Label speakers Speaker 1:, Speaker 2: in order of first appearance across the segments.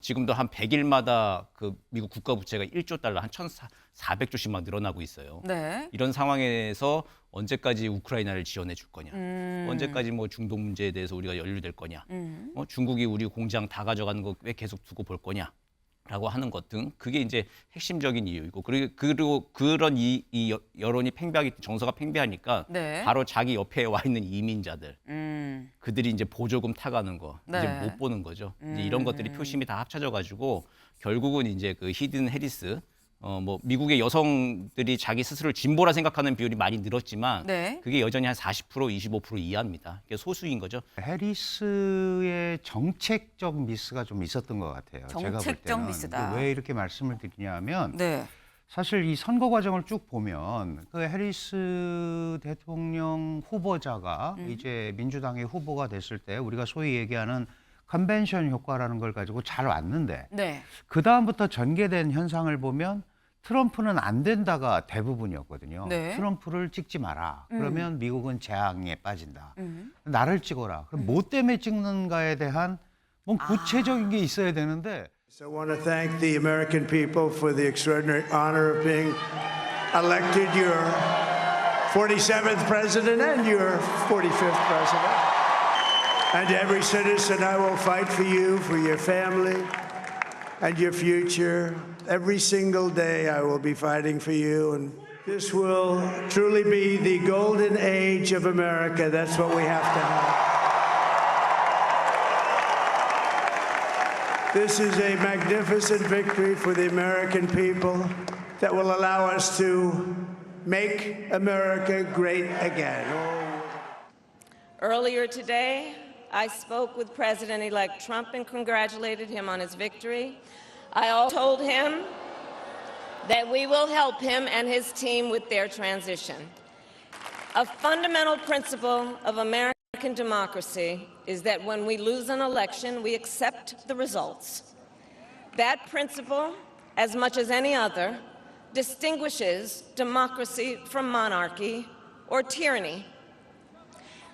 Speaker 1: 지금도 한 100일마다 그 미국 국가 부채가 1조 달러, 한 1,400조씩 막 늘어나고 있어요.
Speaker 2: 네.
Speaker 1: 이런 상황에서 언제까지 우크라이나를 지원해 줄 거냐? 언제까지 뭐 중동 문제에 대해서 우리가 연루될 거냐? 중국이 우리 공장 다 가져가는 거 왜 계속 두고 볼 거냐? 라고 하는 것 등 그게 이제 핵심적인 이유이고 그리고 그런 이 여론이 팽배하기 정서가 팽배하니까
Speaker 2: 네.
Speaker 1: 바로 자기 옆에 와 있는 이민자들 그들이 이제 보조금 타가는 거 이제
Speaker 2: 네.
Speaker 1: 못 보는 거죠. 이제 이런 것들이 표심이 다 합쳐져 가지고 결국은 이제 그 히든 해리스 뭐 미국의 여성들이 자기 스스로를 진보라 생각하는 비율이 많이 늘었지만
Speaker 2: 네.
Speaker 1: 그게 여전히 한 40% 25% 이하입니다. 그게 소수인 거죠.
Speaker 3: 해리스의 정책적 미스가 좀 있었던 것 같아요. 제가 볼
Speaker 2: 정책적
Speaker 3: 때는.
Speaker 2: 미스다.
Speaker 3: 왜 이렇게 말씀을 드리냐면
Speaker 2: 네.
Speaker 3: 사실 이 선거 과정을 쭉 보면 그 해리스 대통령 후보자가 이제 민주당의 후보가 됐을 때 우리가 소위 얘기하는 컨벤션 효과라는 걸 가지고 잘 왔는데
Speaker 2: 네.
Speaker 3: 그 다음부터 전개된 현상을 보면 트럼프는 안 된다가 대부분이었거든요.
Speaker 2: 네.
Speaker 3: 트럼프를 찍지 마라. 그러면 미국은 재앙에 빠진다.
Speaker 2: 음.
Speaker 3: 나를 찍어라. 그럼 뭐 때문에 찍는가에 대한 뭔 구체적인 게 있어야 되는데
Speaker 4: So I want to thank the American people for the extraordinary honor of being elected your 47th president and your 45th president. And every citizen, I will fight for you, for your family, and your future. Every single day, I will be fighting for you. And this will truly be the golden age of America. That's what we have to have. This is a magnificent victory for the American people that will allow us to make America great again.
Speaker 5: Earlier today, I spoke with President-elect Trump and congratulated him on his victory. I also told him that we will help him and his team with their transition. A fundamental principle of American democracy is that when we lose an election, we accept the results. That principle, as much as any other, distinguishes democracy from monarchy or tyranny.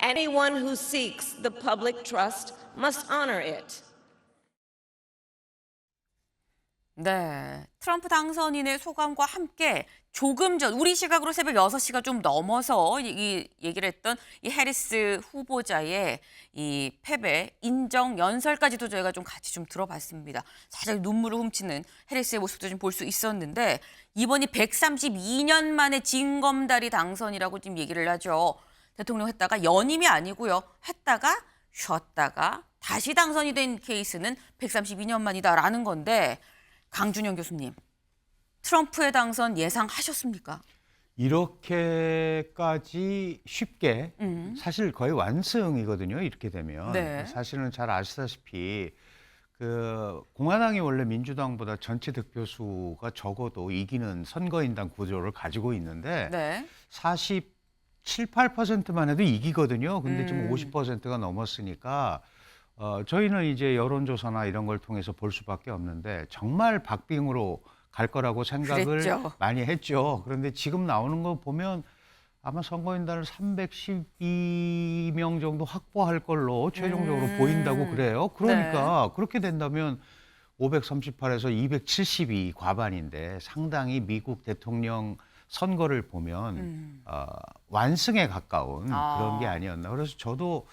Speaker 5: Anyone who seeks the public trust must honor it.
Speaker 2: 네. 트럼프 당선인의 소감과 함께 조금 전 우리 시각으로 새벽 6시가 좀 넘어서 이 얘기를 했던 이 해리스 후보자의 이 패배 인정 연설까지도 저희가 좀 같이 좀 들어봤습니다. 살짝 눈물을 훔치는 해리스의 모습도 좀 볼 수 있었는데 이번이 132년 만에 진검다리 당선이라고 지금 얘기를 하죠. 대통령 했다가 연임이 아니고요. 했다가 쉬었다가 다시 당선이 된 케이스는 132년 만이다라는 건데 강준영 교수님, 트럼프의 당선 예상하셨습니까?
Speaker 3: 이렇게까지 쉽게 사실 거의 완승이거든요. 이렇게 되면
Speaker 2: 네.
Speaker 3: 사실은 잘 아시다시피 그 공화당이 원래 민주당보다 전체 득표수가 적어도 이기는 선거인단 구조를 가지고 있는데
Speaker 2: 네.
Speaker 3: 47, 8%만 해도 이기거든요. 근데 지금 50%가 넘었으니까 저희는 이제 여론조사나 이런 걸 통해서 볼 수밖에 없는데 정말 박빙으로 갈 거라고 생각을
Speaker 2: 그랬죠.
Speaker 3: 많이 했죠. 그런데 지금 나오는 거 보면 아마 선거인단을 312명 정도 확보할 걸로 최종적으로 보인다고 그래요. 그러니까 그렇게 된다면 538에서 272 과반인데 상당히 미국 대통령 선거를 보면 완승에 가까운 그런 게 아니었나. 그래서 저도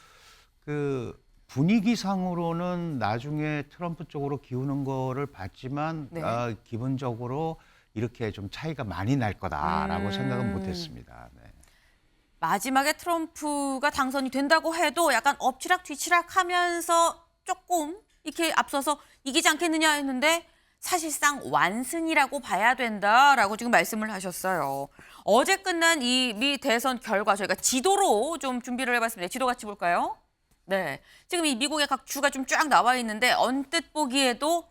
Speaker 3: 그 분위기상으로는 나중에 트럼프 쪽으로 기우는 거를 봤지만
Speaker 2: 네.
Speaker 3: 기본적으로 이렇게 좀 차이가 많이 날 거다라고 생각은 못했습니다. 네.
Speaker 2: 마지막에 트럼프가 당선이 된다고 해도 약간 엎치락 뒤치락 하면서 조금 이렇게 앞서서 이기지 않겠느냐 했는데 사실상 완승이라고 봐야 된다라고 지금 말씀을 하셨어요. 어제 끝난 이 미 대선 결과 저희가 지도로 좀 준비를 해봤습니다. 지도 같이 볼까요? 네, 지금 이 미국의 각 주가 좀 쫙 나와 있는데 언뜻 보기에도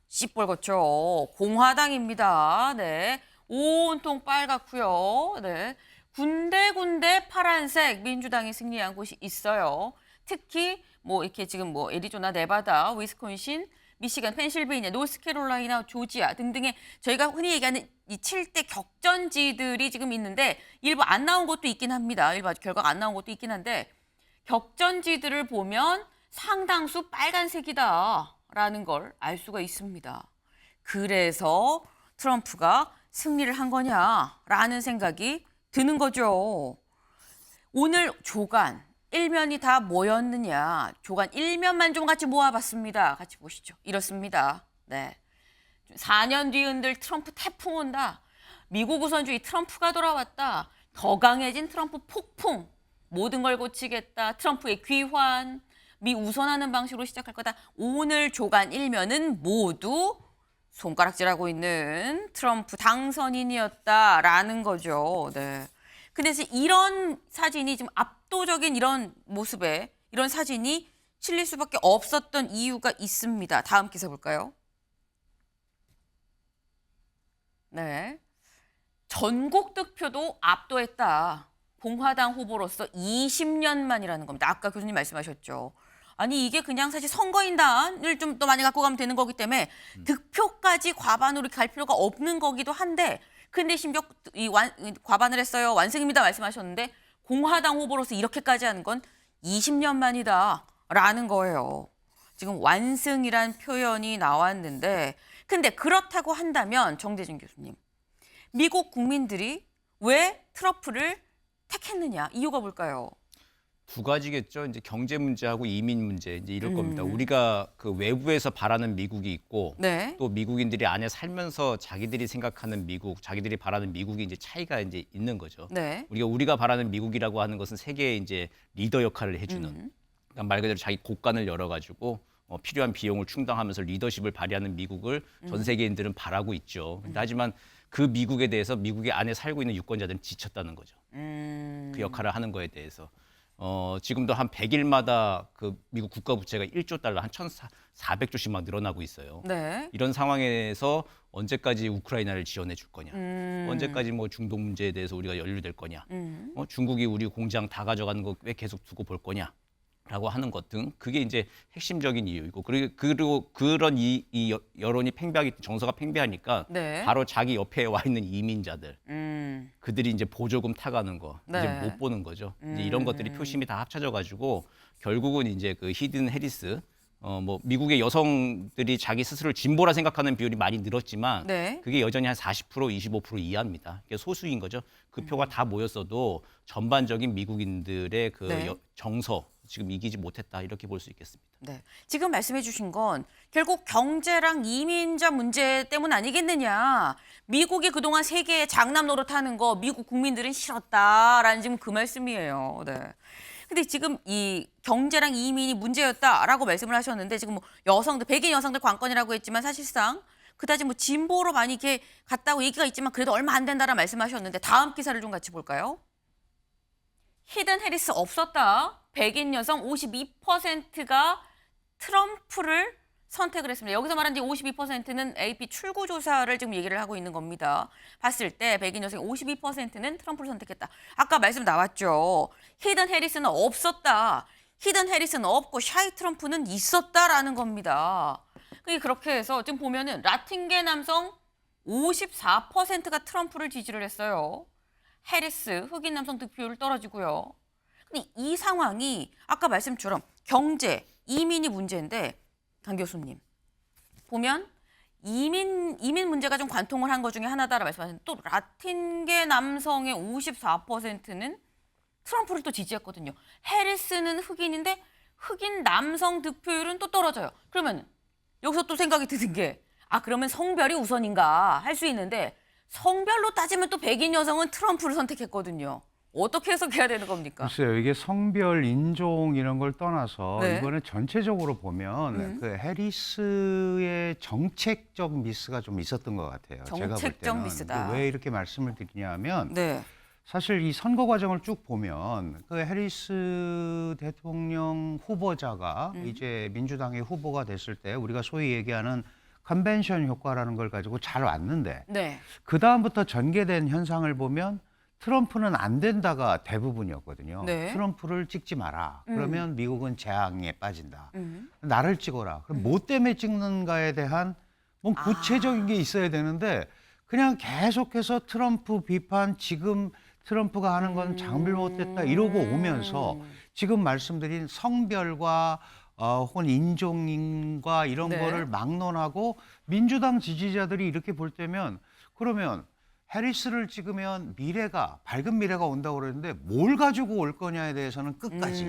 Speaker 2: 시뻘겋죠. 공화당입니다. 네, 온통 빨갛고요. 네, 군데군데 파란색 민주당이 승리한 곳이 있어요. 특히 뭐 이렇게 지금 뭐 애리조나, 네바다, 위스콘신, 미시간, 펜실베이니아, 노스캐롤라이나, 조지아 등등의 저희가 흔히 얘기하는 이 7대 격전지들이 지금 있는데 일부 안 나온 곳도 있긴 합니다. 일부 결과가 안 나온 곳도 있긴 한데 격전지들을 보면 상당수 빨간색이다라고 있다라는 걸 알 수가 있습니다. 그래서 트럼프가 승리를 한 거냐라는 생각이 드는 거죠. 오늘 조간, 일면이 다 뭐였느냐. 조간 일면만 좀 같이 모아봤습니다. 같이 보시죠. 이렇습니다. 네. 4년 뒤 흔들 트럼프 태풍 온다. 미국 우선주의 트럼프가 돌아왔다. 더 강해진 트럼프 폭풍. 모든 걸 고치겠다. 트럼프의 귀환. 미 우선하는 방식으로 시작할 거다. 오늘 조간 일면은 모두 손가락질하고 있는 트럼프 당선인이었다라는 거죠. 네. 근데 이런 사진이 좀 압도적인 이런 모습에 이런 사진이 실릴 수밖에 없었던 이유가 있습니다. 다음 기사 볼까요? 네. 전국 득표도 압도했다. 공화당 후보로서 20년 만이라는 겁니다. 아까 교수님 말씀하셨죠. 아니 이게 그냥 사실 선거인단을 좀 더 많이 갖고 가면 되는 거기 때문에 득표까지 과반으로 갈 필요가 없는 거기도 한데 근데 심지어 과반을 했어요. 완승입니다 말씀하셨는데 공화당 후보로서 이렇게까지 하는 건 20년 만이다라는 거예요. 지금 완승이란 표현이 나왔는데 근데 그렇다고 한다면 정대진 교수님 미국 국민들이 왜 트럼프를 택했느냐 이유가 뭘까요?
Speaker 1: 두 가지겠죠. 이제 경제 문제하고 이민 문제 이제 이럴 겁니다. 우리가 그 외부에서 바라는 미국이 있고
Speaker 2: 네.
Speaker 1: 또 미국인들이 안에 살면서 자기들이 생각하는 미국, 자기들이 바라는 미국이 이제 차이가 이제 있는 거죠.
Speaker 2: 네.
Speaker 1: 우리가 바라는 미국이라고 하는 것은 세계의 이제 리더 역할을 해주는 그러니까 말 그대로 자기 곳간을 열어가지고 필요한 비용을 충당하면서 리더십을 발휘하는 미국을 전 세계인들은 바라고 있죠. 하지만 그 미국에 대해서 미국의 안에 살고 있는 유권자들은 지쳤다는 거죠. 그 역할을 하는 거에 대해서. 지금도 한 100일마다 그 미국 국가 부채가 1조 달러, 한 1,400조씩 막 늘어나고 있어요.
Speaker 2: 네.
Speaker 1: 이런 상황에서 언제까지 우크라이나를 지원해 줄 거냐, 언제까지 뭐 중동 문제에 대해서 우리가 연루될 거냐, 중국이 우리 공장 다 가져가는 거 왜 계속 두고 볼 거냐라고 하는 것 등 그게 이제 핵심적인 이유이고 그리고 그런 이 여론이 정서가 팽배하니까
Speaker 2: 네.
Speaker 1: 바로 자기 옆에 와 있는 이민자들. 그들이 이제 보조금 타가는 거
Speaker 2: 네.
Speaker 1: 이제 못 보는 거죠. 이제 이런 것들이 표심이 다 합쳐져 가지고 결국은 이제 그 히든 해리스 뭐 미국의 여성들이 자기 스스로를 진보라 생각하는 비율이 많이 늘었지만
Speaker 2: 네.
Speaker 1: 그게 여전히 한 40% 25% 이하입니다. 그게 소수인 거죠. 그 표가 다 모였어도 전반적인 미국인들의 그
Speaker 2: 네.
Speaker 1: 정서 지금 이기지 못했다 이렇게 볼 수 있겠습니다.
Speaker 2: 네. 지금 말씀해 주신 건 결국 경제랑 이민자 문제 때문 아니겠느냐. 미국이 그동안 세계에 장남 노릇하는 거 미국 국민들은 싫었다라는 지금 그 말씀이에요. 네. 근데 지금 이 경제랑 이민이 문제였다라고 말씀을 하셨는데 지금 뭐 여성들, 백인 여성들 관건이라고 했지만 사실상 그다지 뭐 진보로 많이 이렇게 갔다고 얘기가 있지만 그래도 얼마 안 된다라 말씀하셨는데 다음 기사를 좀 같이 볼까요? 히든 해리스 없었다. 백인 여성 52%가 트럼프를 선택을 했습니다. 여기서 말하는 52%는 AP 출구조사를 지금 얘기를 하고 있는 겁니다. 봤을 때 백인 여성 52%는 트럼프를 선택했다. 아까 말씀 나왔죠. 히든 해리스는 없었다. 히든 해리스는 없고 샤이 트럼프는 있었다라는 겁니다. 그렇게 해서 지금 보면은 라틴계 남성 54%가 트럼프를 지지를 했어요. 해리스 흑인 남성 득표율 떨어지고요. 근데 이 상황이 아까 말씀처럼 경제, 이민이 문제인데 강 교수님 보면 이민 문제가 좀 관통을 한 것 중에 하나다라 말씀하셨는데 또 라틴계 남성의 54%는 트럼프를 또 지지했거든요. 해리스는 흑인인데 흑인 남성 득표율은 또 떨어져요. 그러면 여기서 또 생각이 드는 게 그러면 성별이 우선인가 할 수 있는데 성별로 따지면 또 백인 여성은 트럼프를 선택했거든요. 어떻게 해석해야 되는 겁니까?
Speaker 3: 글쎄요, 이게 성별, 인종 이런 걸 떠나서
Speaker 2: 네.
Speaker 3: 이거는 전체적으로 보면 그 해리스의 정책적 미스가 좀 있었던 것 같아요. 제가 볼
Speaker 2: 정책적
Speaker 3: 때는.
Speaker 2: 미스다.
Speaker 3: 왜 이렇게 말씀을 드리냐면
Speaker 2: 네.
Speaker 3: 사실 이 선거 과정을 쭉 보면 그 해리스 대통령 후보자가 이제 민주당의 후보가 됐을 때 우리가 소위 얘기하는 컨벤션 효과라는 걸 가지고 잘 왔는데
Speaker 2: 네.
Speaker 3: 그 다음부터 전개된 현상을 보면 트럼프는 안 된다가 대부분이었거든요.
Speaker 2: 네.
Speaker 3: 트럼프를 찍지 마라. 그러면 미국은 재앙에 빠진다.
Speaker 2: 음.
Speaker 3: 나를 찍어라. 그럼 뭐 때문에 찍는가에 대한 뭔 구체적인 게 있어야 되는데 그냥 계속해서 트럼프 비판, 지금 트럼프가 하는 건 장빌 못했다 이러고 오면서 지금 말씀드린 성별과 혹은 인종과 이런
Speaker 2: 네.
Speaker 3: 거를 막론하고 민주당 지지자들이 이렇게 볼 때면 그러면 해리스를 찍으면 밝은 미래가 온다고 그러는데 뭘 가지고 올 거냐에 대해서는 끝까지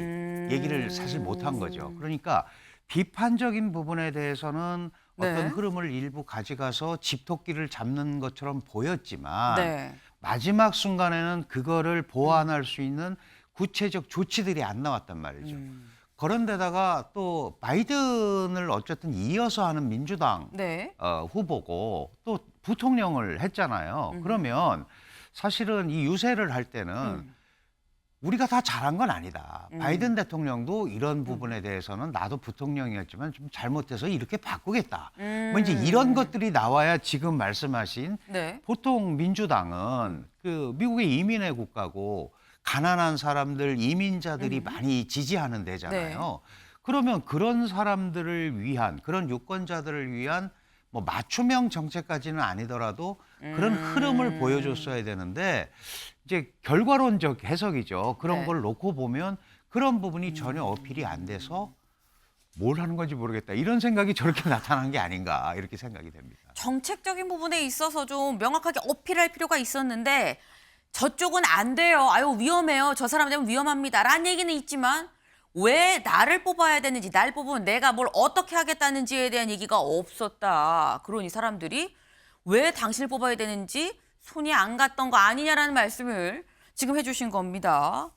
Speaker 3: 얘기를 사실 못한 거죠. 그러니까 비판적인 부분에 대해서는 어떤
Speaker 2: 네.
Speaker 3: 흐름을 일부 가져가서 집토끼를 잡는 것처럼 보였지만
Speaker 2: 네.
Speaker 3: 마지막 순간에는 그거를 보완할 수 있는 구체적 조치들이 안 나왔단 말이죠. 그런 데다가 또 바이든을 어쨌든 이어서 하는 민주당
Speaker 2: 네.
Speaker 3: 후보고 또 부통령을 했잖아요. 그러면 사실은 이 유세를 할 때는 우리가 다 잘한 건 아니다. 바이든 대통령도 이런 부분에 대해서는 나도 부통령이었지만 좀 잘못해서 이렇게 바꾸겠다. 뭐 이제 이런 것들이 나와야 지금 말씀하신
Speaker 2: 네.
Speaker 3: 보통 민주당은 그 미국의 이민의 국가고 가난한 사람들, 이민자들이 많이 지지하는 데잖아요. 그러면 그런 사람들을 위한, 그런 유권자들을 위한 뭐 맞춤형 정책까지는 아니더라도 그런 흐름을 보여줬어야 되는데 이제 결과론적 해석이죠. 그런
Speaker 2: 네.
Speaker 3: 걸 놓고 보면 그런 부분이 전혀 어필이 안 돼서 뭘 하는 건지 모르겠다. 이런 생각이 저렇게 나타난 게 아닌가 이렇게 생각이 됩니다.
Speaker 2: 정책적인 부분에 있어서 좀 명확하게 어필할 필요가 있었는데 저쪽은 안 돼요. 아유 위험해요. 저 사람 되면 위험합니다. 라는 얘기는 있지만 왜 나를 뽑아야 되는지, 날 뽑으면 내가 뭘 어떻게 하겠다는지에 대한 얘기가 없었다. 그러니 사람들이 왜 당신을 뽑아야 되는지 손이 안 갔던 거 아니냐라는 말씀을 지금 해주신 겁니다.